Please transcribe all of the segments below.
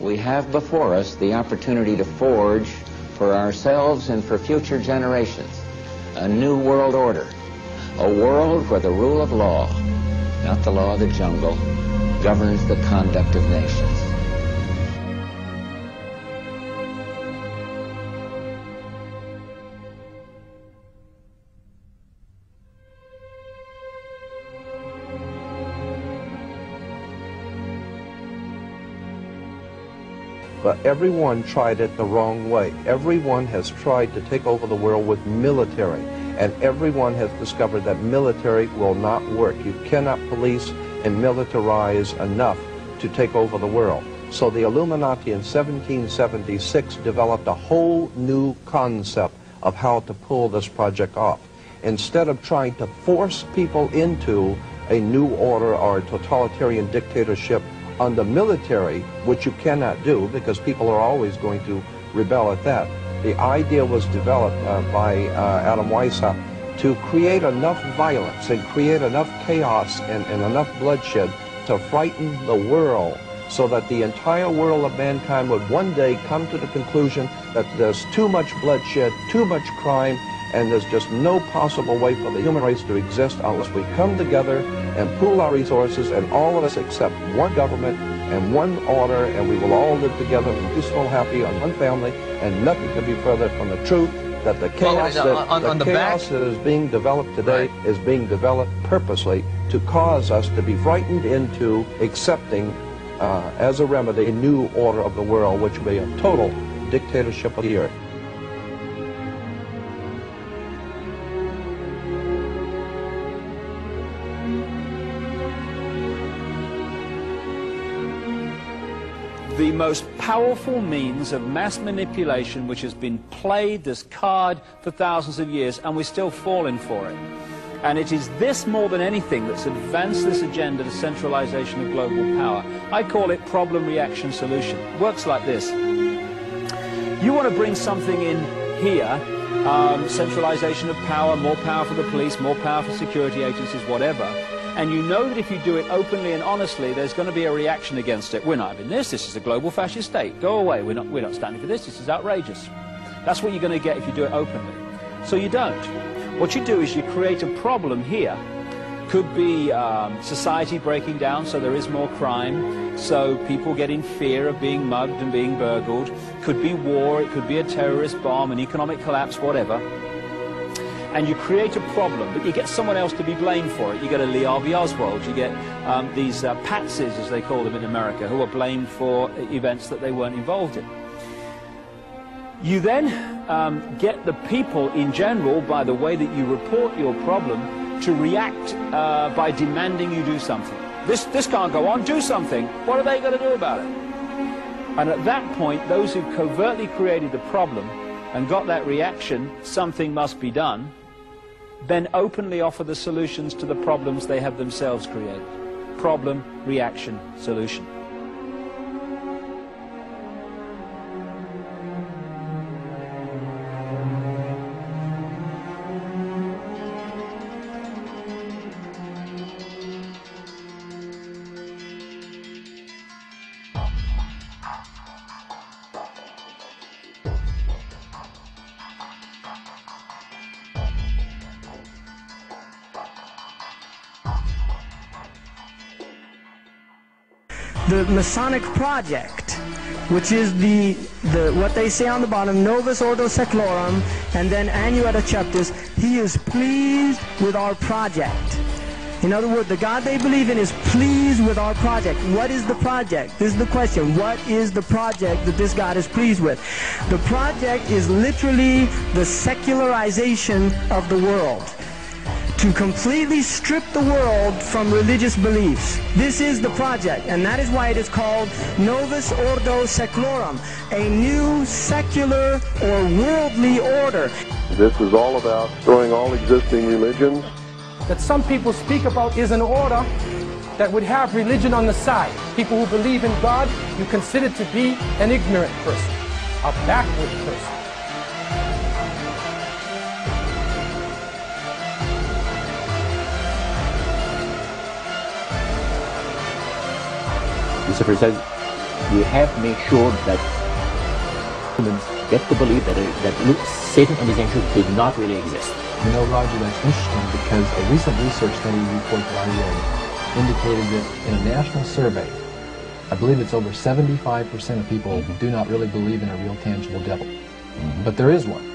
we have before us the opportunity to forge for ourselves and for future generations a new world order, a world where the rule of law, not the law of the jungle, governs the conduct of nations. But everyone tried it the wrong way. Everyone has tried to take over the world with military, and everyone has discovered that military will not work. You cannot police and militarize enough to take over the world. So the Illuminati in 1776 developed a whole new concept of how to pull this project off. Instead of trying to force people into a new order or a totalitarian dictatorship under military, which you cannot do because people are always going to rebel at that. The idea was developed by Adam Weishaupt to create enough violence and create enough chaos and enough bloodshed to frighten the world so that the entire world of mankind would one day come to the conclusion that there's too much bloodshed, too much crime, and there's just no possible way for the human race to exist unless we come together and pool our resources, and all of us accept one government and one order, and we will all live together in peaceful, happy, on one family, and nothing could be further from the truth that the chaos, that is being developed today is being developed purposely to cause us to be frightened into accepting as a remedy a new order of the world, which will be a total dictatorship of the earth. The most powerful means of mass manipulation which has been played, this card, for thousands of years, and we're still falling for it. And it is this more than anything that's advanced this agenda to centralization of global power. I call it problem, reaction, solution. It works like this. You want to bring something in here, centralization of power, more power for the police, more power for security agencies, whatever. And you know that if you do it openly and honestly, there's going to be a reaction against it. We're not having this. This is a global fascist state. Go away. We're not standing for this. This is outrageous. That's what you're going to get if you do it openly. So you don't. What you do is you create a problem here. Could be society breaking down, so there is more crime, so people get in fear of being mugged and being burgled. Could be war. It could be a terrorist bomb, an economic collapse, whatever. And you create a problem, but you get someone else to be blamed for it. You get a Lee Harvey Oswald, you get these patsies, as they call them in America, who are blamed for events that they weren't involved in. You then get the people in general, by the way that you report your problem, to react by demanding you do something. This can't go on, do something. What are they going to do about it? And at that point, those who covertly created the problem and got that reaction, something must be done, then openly offer the solutions to the problems they have themselves created. Problem, reaction, solution. The Masonic Project, which is the what they say on the bottom, Novus Ordo Seclorum, and then Annuetta Chapters, he is pleased with our project. In other words, the God they believe in is pleased with our project. What is the project? This is the question. What is the project that this God is pleased with? The project is literally the secularization of the world, to completely strip the world from religious beliefs. This is the project, and that is why it is called Novus Ordo Seclorum, a new secular or worldly order. This is all about destroying all existing religions. That some people speak about is an order that would have religion on the side. People who believe in God, you consider to be an ignorant person, a backward person. Lucifer says, we have made sure that humans get to believe that Satan and his angels did not really exist. You know, Roger, that's interesting because a recent research study report that I read indicated that in a national survey, I believe it's over 75% of people do not really believe in a real tangible devil. But there is one.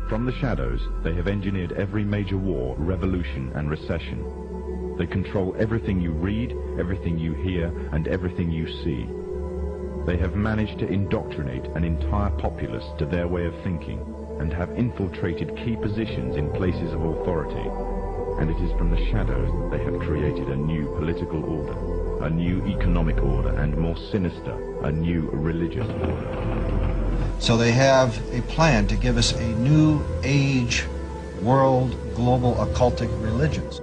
From the shadows, they have engineered every major war, revolution, and recession. They control everything you read, everything you hear, and everything you see. They have managed to indoctrinate an entire populace to their way of thinking, and have infiltrated key positions in places of authority. And it is from the shadows that they have created a new political order, a new economic order, and more sinister, a new religious order. So they have a plan to give us a new age, world, global occultic religions.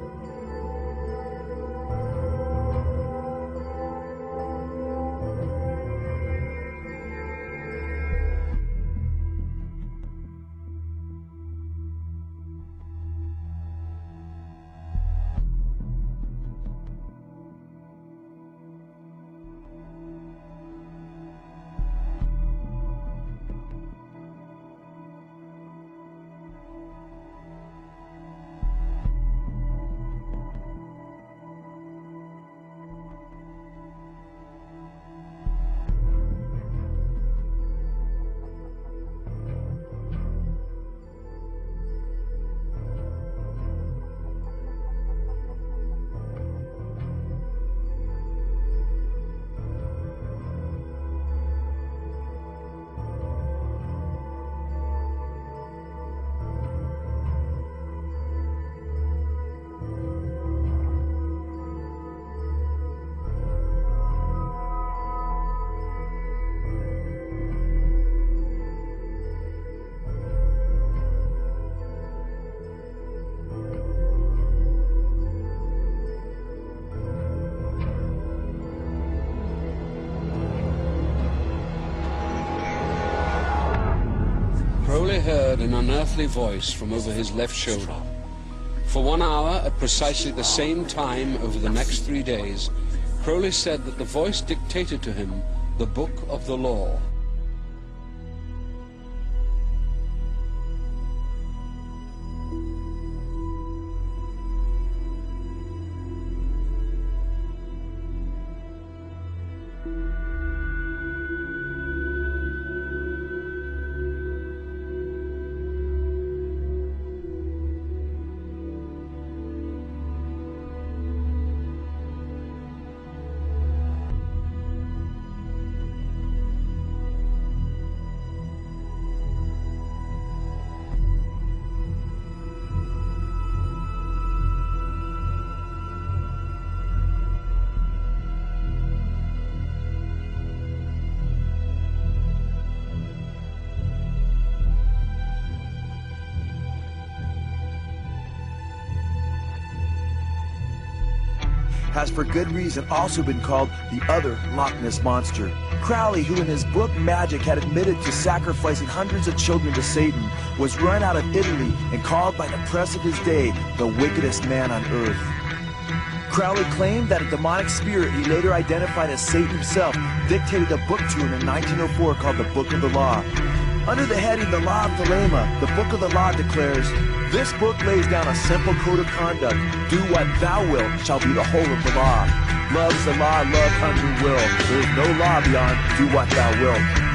Crowley heard an unearthly voice from over his left shoulder. For 1 hour, at precisely the same time over the next 3 days, Crowley said that the voice dictated to him the Book of the Law. has for good reason also been called the other Loch Ness Monster. Crowley, who in his book Magic had admitted to sacrificing hundreds of children to Satan, was run out of Italy and called by the press of his day the wickedest man on earth. Crowley claimed that a demonic spirit he later identified as Satan himself dictated a book to him in 1904 called the Book of the Law. Under the heading The Law of Thelema, the Book of the Law declares, "This book lays down a simple code of conduct. Do what thou wilt shall be the whole of the law. Love is the law, love unto will. There is no law beyond do what thou wilt."